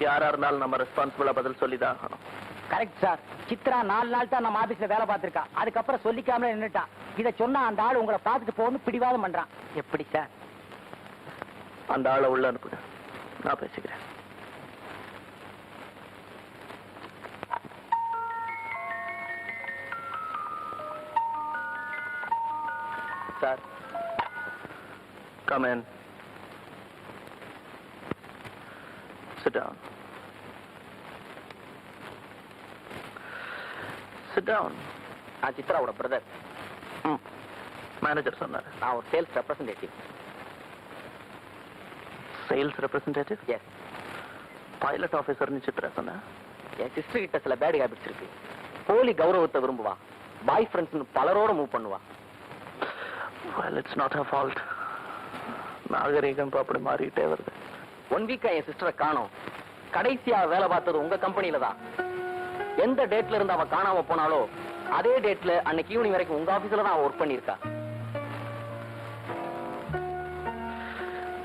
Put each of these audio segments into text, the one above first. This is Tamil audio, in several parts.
யாரா இருந்தாலும் நம்ம ரெஸ்பான்சிபிளா பதில் சொல்லிதான் ஆகணும். Correct sir. சித்ரா 4 நாள் தான் நம்ம ஆபீஸ்ல வேலை பார்த்திருக்கா. அதுக்கப்புறம் சொல்லிக்காமலே நின்னுட்டா. இத சொன்னா அந்த ஆள் உங்களை பார்த்துட்டு போகணும் பிடிவாதம் பண்றான். எப்படி சார்? அந்த ஆளை உள்ள அனுப்புங்க, நான் பேசிக்கிறேன். Sir, come in. Sit down. Sit down. நான் சித்ராவோட பிரதர். மேனேஜர் சொன்னார். நான் ஒரு sales representative. Sales representative? Yes. Pilot ஆபீசர்னு சித்ரா சொன்னா. என் சிஸ்டர் கிட்ட சில பேட் ஹேபிட்ஸ் இருக்கு. போலி கௌரவத்தை விரும்புவா. பாய் ஃப்ரெண்ட்ஸ்னு பலரோட மூவ் பண்ணுவா. Well, it's not her fault. நாகரிகம் அப்படி மாறிட்டே வருது. 1 வீக்கா என் சிஸ்டரை காணோம். கடைசியா வேலை பார்த்தது உங்க கம்பெனில தான். எந்த டேட்ல இருந்து அவ காணாம போனாலோ அதே டேட்ல அன்னைக்கு ஈவினிங் வரைக்கும் உங்க ஆபீஸ்ல தான் அவ ஒர்க் பண்ணிருக்கா.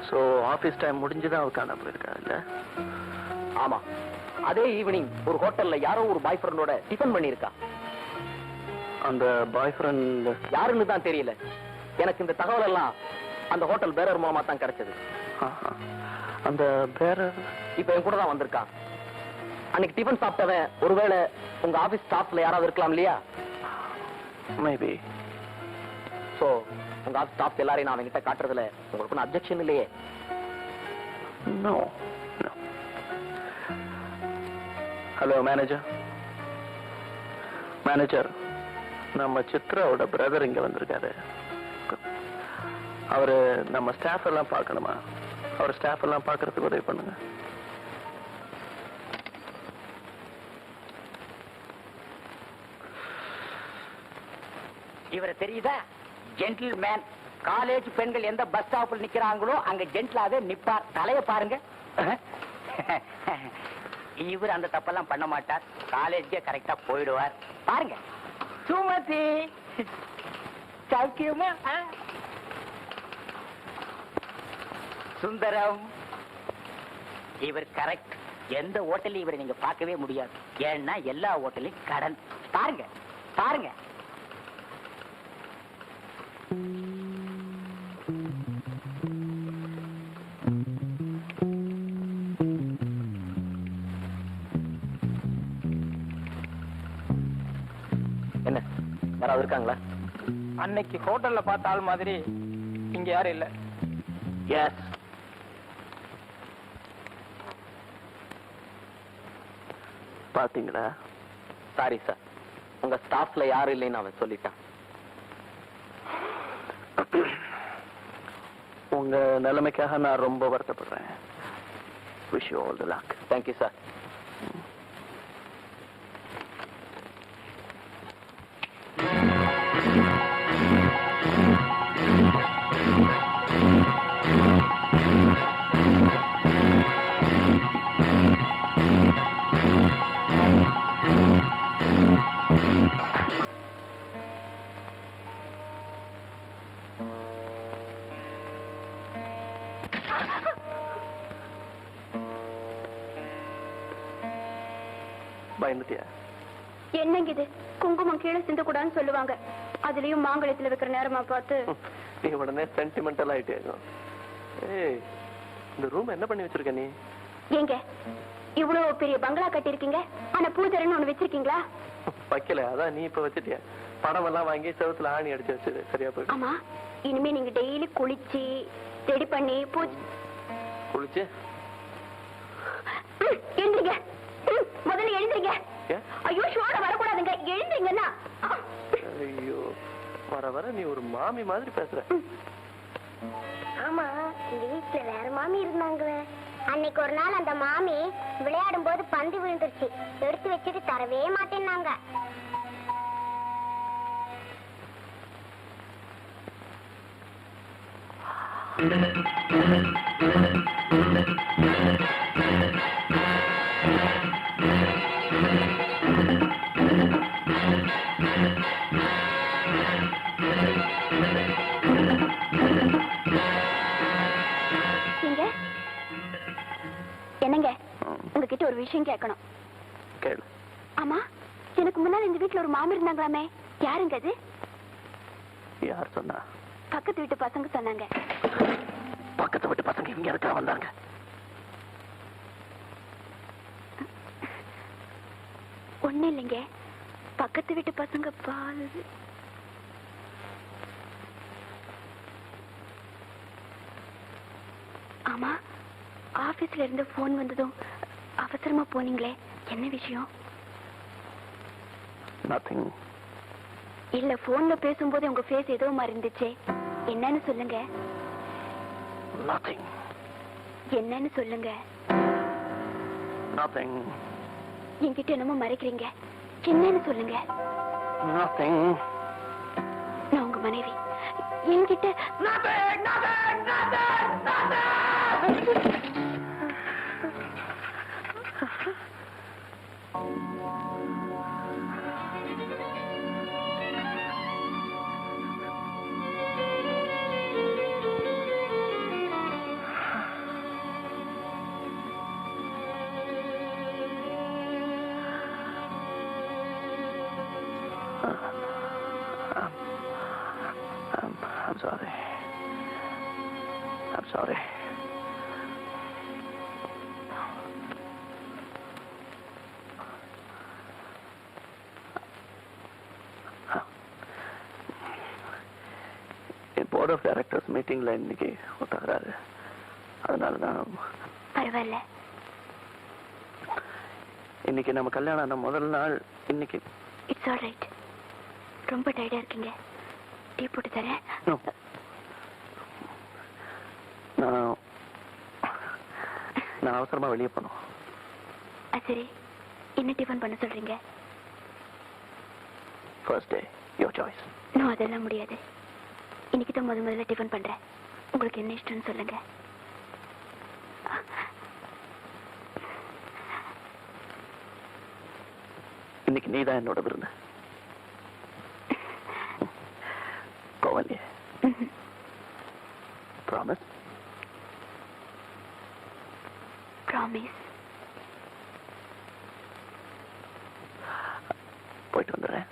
சோ ஆபீஸ் டைம் முடிஞ்சுதான் அவ காணாம போயிருக்கா இல்ல? ஆமா. அதே ஈவினிங் ஒரு ஹோட்டல்ல யாரோ ஒரு பாய் ஃப்ரெண்டோட டிஃபன் பண்ணிருக்கா. அந்த பாய் ஃப்ரெண்ட் யாருன்னு தான் தெரியல. எனக்கு இந்த தகவல் எல்லாம் அந்த ஹோட்டல் பேரர் மூலமா தான் கிடைச்சது. அந்த பேரர் இப்ப என் கூட தான் வந்திருக்கான். அன்னைக்கு டிஃபன் சாப்பிட்டவன் ஒருவேளை உங்க ஆபீஸ் ஸ்டாஃப்ல யாராவது இருக்கலாம் இல்லையா? மேபி. சோ உங்க ஆபீஸ் ஸ்டாஃப் எல்லாரையும் நான் அவங்கிட்ட காட்டுறதுல உங்களுக்கு அப்ஜெக்ஷன் இல்லையே? நோ. Hello manager. மேனேஜர், நம்ம சித்ராவோட பிரதர் இங்க வந்திருக்காரு. அவரு நம்ம ஸ்டாஃப் எல்லாம் பார்க்கணுமா? அவர் ஸ்டாஃப் எல்லாம் பார்க்கறதுக்கு உதவி பண்ணுங்க. இவரை தெரியுதா? ஜென்டில்மேன். காலேஜ் பெண்கள் எந்த பஸ் ஸ்டாப்ல நிக்கிறாங்களோ அங்க ஜென்டிலாவே நிப்பார். தலைய பாருங்க. இவர் அந்த தப்பெல்லாம் பண்ண மாட்டார். காலேஜ்க்கே கரெக்டா போயிடுவார். பாருங்க. சுமதி சௌக்கியமா? சுந்தரம். இவர் கரெக்ட். எந்த ஹோட்டலையும் இவரை நீங்க பார்க்கவே முடியாது. ஏன்னா எல்லா ஹோட்டலையும் கடன். பாருங்க பாருங்க. என்ன யாராவது இருக்காங்களா? அன்னைக்கு ஹோட்டல்ல பார்த்த ஆள் மாதிரி இங்க யாரும் இல்ல. எஸ். பாத்தீங்களா? சாரி சார், உங்க ஸ்டாஃப்ல யாரும் இல்லைன்னு அவன் சொல்லிட்டான். உங்க நிலைமைக்காக நான் ரொம்ப வருத்தப்படுறேன். Wish you all the luck. Thank you sir. பயந்துட்டியா? என்னங்க இது? குங்குமம் கீழே சிந்த கூடாதுன்னு சொல்லுவாங்க. அதுலயும் மாங்கல்யத்துல வைக்கிற நேரமா பார்த்து நீ உடனே சென்டிமெண்டல் ஆயிட்டே. ஏய், இந்த ரூம் என்ன பண்ணி வச்சிருக்க நீ? ஏங்க இவ்வளவு பெரிய பங்களா கட்டிருக்கீங்க, ஆனா பூஜைன்னு ஒண்ணு வச்சிருக்கீங்களா? வைக்கல, அதான் நீ இப்ப வச்சிட்டியா? படம் எல்லாம் வாங்கி செவத்துல ஆணி அடிச்சு வச்சது சரியா போயிடும். ஆமா, இனிமே நீங்க டெய்லி குளிச்சு ரெடி பண்ணி பூஜை. குளிச்சு எழுந்திரிங்க. முதல்ல எழுந்திரிங்க. ஐயோ ஷோட வரக்கூடாதுங்க, எழுந்திரிங்கன்னா. ஐயோ, வர வர நீ ஒரு மாமி மாதிரி பேசுற. ஆமா, இந்த வீட்டுல வேற மாமி இருந்தாங்க. அன்னைக்கு ஒரு நாள் அந்த மாமி விளையாடும் போது பந்து விழுந்துருச்சு. எடுத்து வச்சுட்டு தரவே மாட்டேன்னாங்க. என்னங்க, உங்க உங்ககிட்ட ஒரு விஷயம் கேட்கணும். கேளு. ஆமா, எனக்கு முன்னால இந்த வீட்டுல ஒரு மாமி இருந்தாங்களாமே, யாருங்க அது? யார் சொன்னா? பக்கத்து வீட்டு பசங்க சொன்னாங்க. பக்கத்து வீட்டு பசங்க இங்க இருக்க வந்தாங்க. ஒண்ணு இல்லைங்க, பக்கத்து வீட்டு பசங்க பால். ஆமா, ஆபீஸ்ல இருந்து போன் வந்ததும் அவசரமா போனீங்களே, என்ன விஷயம்? Nothing. இல்ல, போன்ல பேசும்போது உங்க ஃபேஸ் ஏதோ மாதிரி இருந்துச்சே, என்னன்னு சொல்லுங்க. Nothing. என்னன்னு சொல்லுங்க. Nothing. என்கிட்ட என்னமோ மறைக்கிறீங்க, என்னன்னு சொல்லுங்க. Nothing. நான் உங்க மனைவி, என்கிட்ட Nothing. Nothing. Nothing. Nothing. I'm sorry. I'm sorry. என் போர்ட் ஆஃப் டைரக்டர்ஸ் மீட்டிங்ல இன்னைக்கு ஒத்துக்கிறாரு. அதனால தான் பரவாயில்ல. இன்னைக்கு நம்ம கல்யாணம் ஆன முதல் நாள் இன்னைக்கு. It's all right. ரொம்ப டயர்டா இருக்கீங்க, டீ போட்டு தரேன். No. நான் அவசரமா வெளியே போனோம். சரி, என்ன டிஃபன் பண்ண சொல்றீங்க? First day your choice. இன்னும் அதெல்லாம் முடியாது. இன்னைக்கு தான் முதல்ல டிஃபன் பண்றேன். உங்களுக்கு என்ன இஷ்டம்னு சொல்லுங்க. இன்னைக்கு நீதான் என்னோட விருந்து. கோவல்யே. ப்ராமிஸ்? ப்ராமிஸ். போயிட்டு வந்துடுறேன்.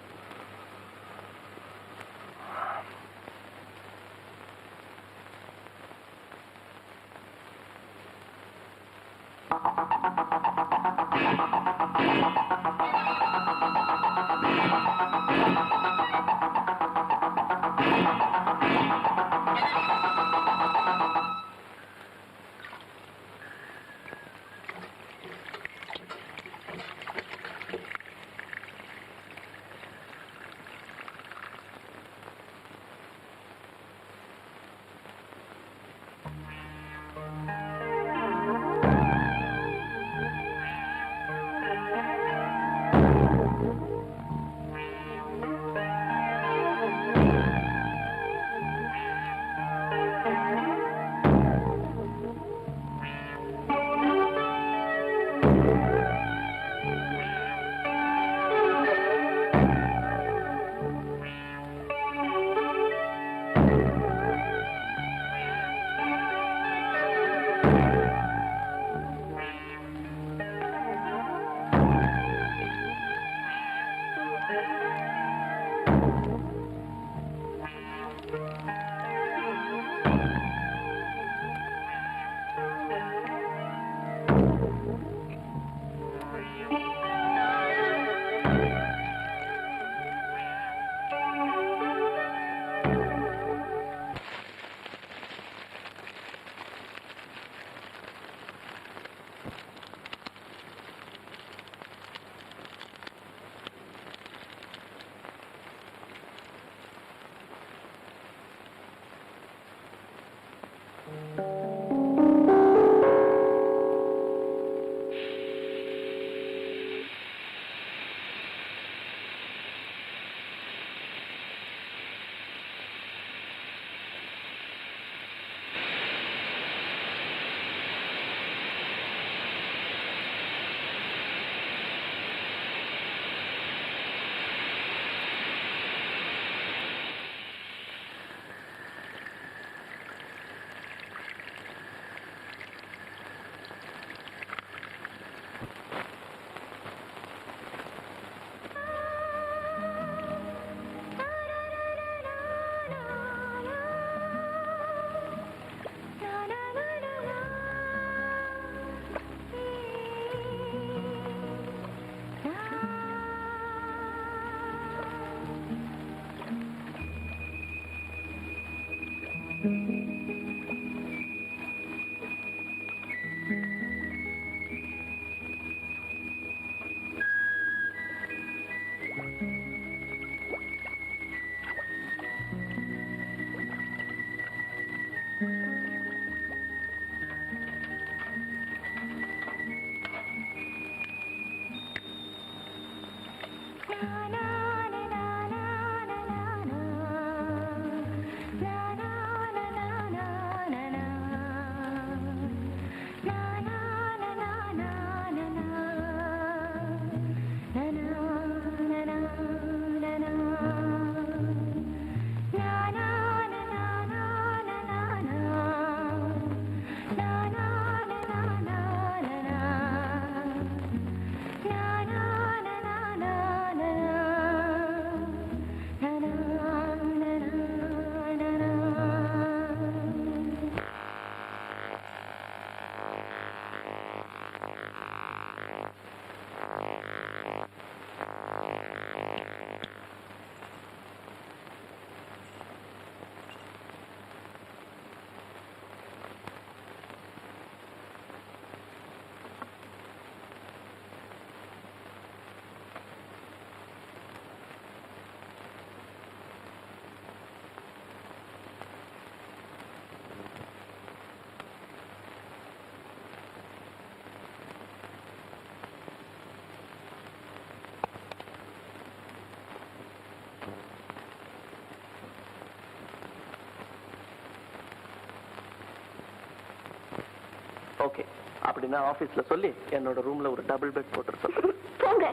ஓகே, அப்படின்னா ஆபீஸ்ல சொல்லி என்னோட ரூம்ல ஒரு டபுள் பெட் போட்டு சொல்லு. போங்க.